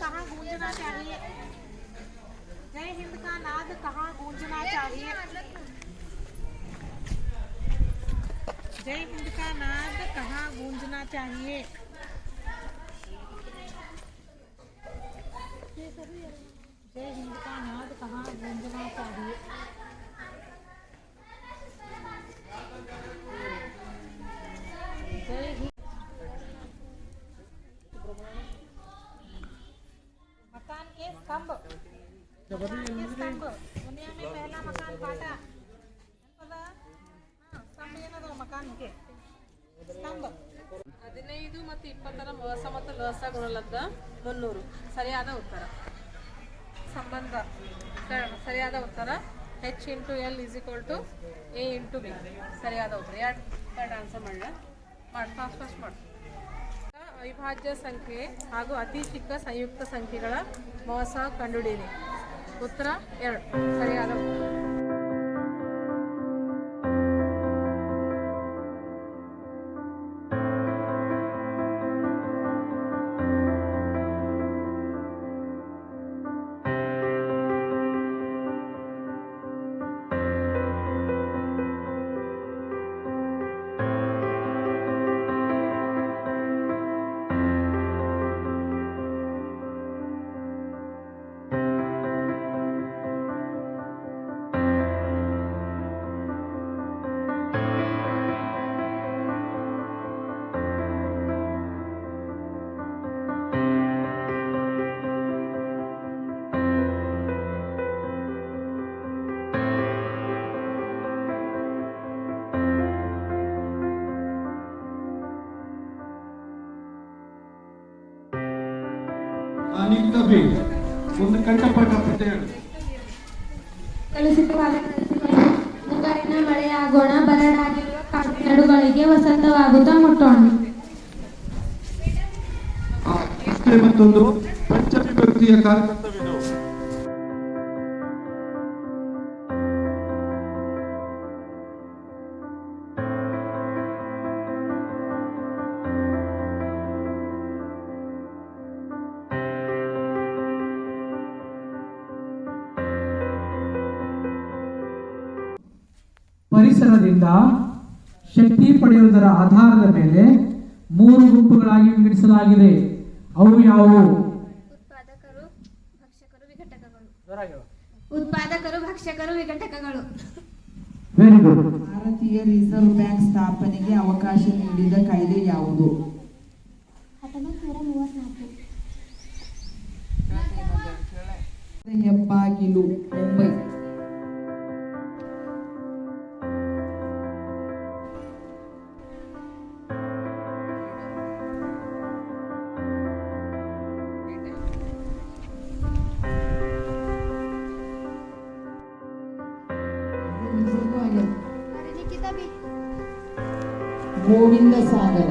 कहाँ गूंजना चाहिए? जय हिंद का नाद कहाँ गूंजना चाहिए? जय हिंद का नाद कहाँ गूंजना चाहिए? जय हिंद का नाद कहाँ गूंजना चाहिए? जय हिंद। मकान के स्तंभ, दुनिया में पहला मकान पाटा ಸ್ತಂಭ ಏನದು ಮಕಾನ್ಗೆ ಸ್ತಂಭ. 15 ಮತ್ತು 20ರ ಮಸ ಮತ್ತು ಲಸ ಗುಣಲಬ್ಧ 300 ಸರಿಯಾದ ಉತ್ತರ. ಸಂಬಂಧ ಸರಿಯಾದ ಉತ್ತರ H into L is equal to A into B ಸರಿಯಾದ ಉತ್ತರ. ಎರಡು ಆನ್ಸರ್ ಮಾಡಿ ಫಾಸ್ಟ್ ಮಾಡಿ. ಅವಿಭಾಜ್ಯ ಸಂಖ್ಯೆ ಹಾಗೂ ಅತಿ ಚಿಕ್ಕ ಸಂಯುಕ್ತ ಸಂಖ್ಯೆಗಳ ಮೊಸ ಕಂಡುಹಿಡಿಯಿರಿ. ಉತ್ತರ 2 ಸರಿಯಾದ ಉತ್ತರ. ಒಂದು ಕಂಠಪಾಠ ಕಲುಷಿತವಾದ ಮುಂಗಾರಿನ ಮಳೆಯಾಗೋಣ, ಬರಡಾಗಿರುವ ಕಾಡುಗಳಿಗೆ ವಸಂತವಾಗುತ್ತಾ ಮುಟ್ಟೋಣ. ಮತ್ತೊಂದು ಪಂಚವಿಭಕ್ತಿಯ ಕಾರ್ಯಕರ್ತವಿದು. ಪರಿಸರದಿಂದ ಶಕ್ತಿ ಪಡೆಯುವುದರ ಆಧಾರದ ಮೇಲೆ 3 ಗುಂಪುಗಳಾಗಿ ವಿಂಗಡಿಸಲಾಗಿದೆ. ಅವು ಯಾವುವು? ಉತ್ಪಾದಕರು, ಭಕ್ಷಕರು, ವಿಘಟಕಗಳು. Very good. ಭಾರತೀಯ ರಿಸರ್ವ್ ಬ್ಯಾಂಕ್ ಸ್ಥಾಪನೆಗೆ ಅವಕಾಶ ನೀಡಿದ ಕಾಯ್ದೆ ಯಾವುದು? 1934. ಹೆಬ್ಬಾಗಿಲು, ಮುಂಬೈ. ಗೋವಿಂದ ಸಾಗರ.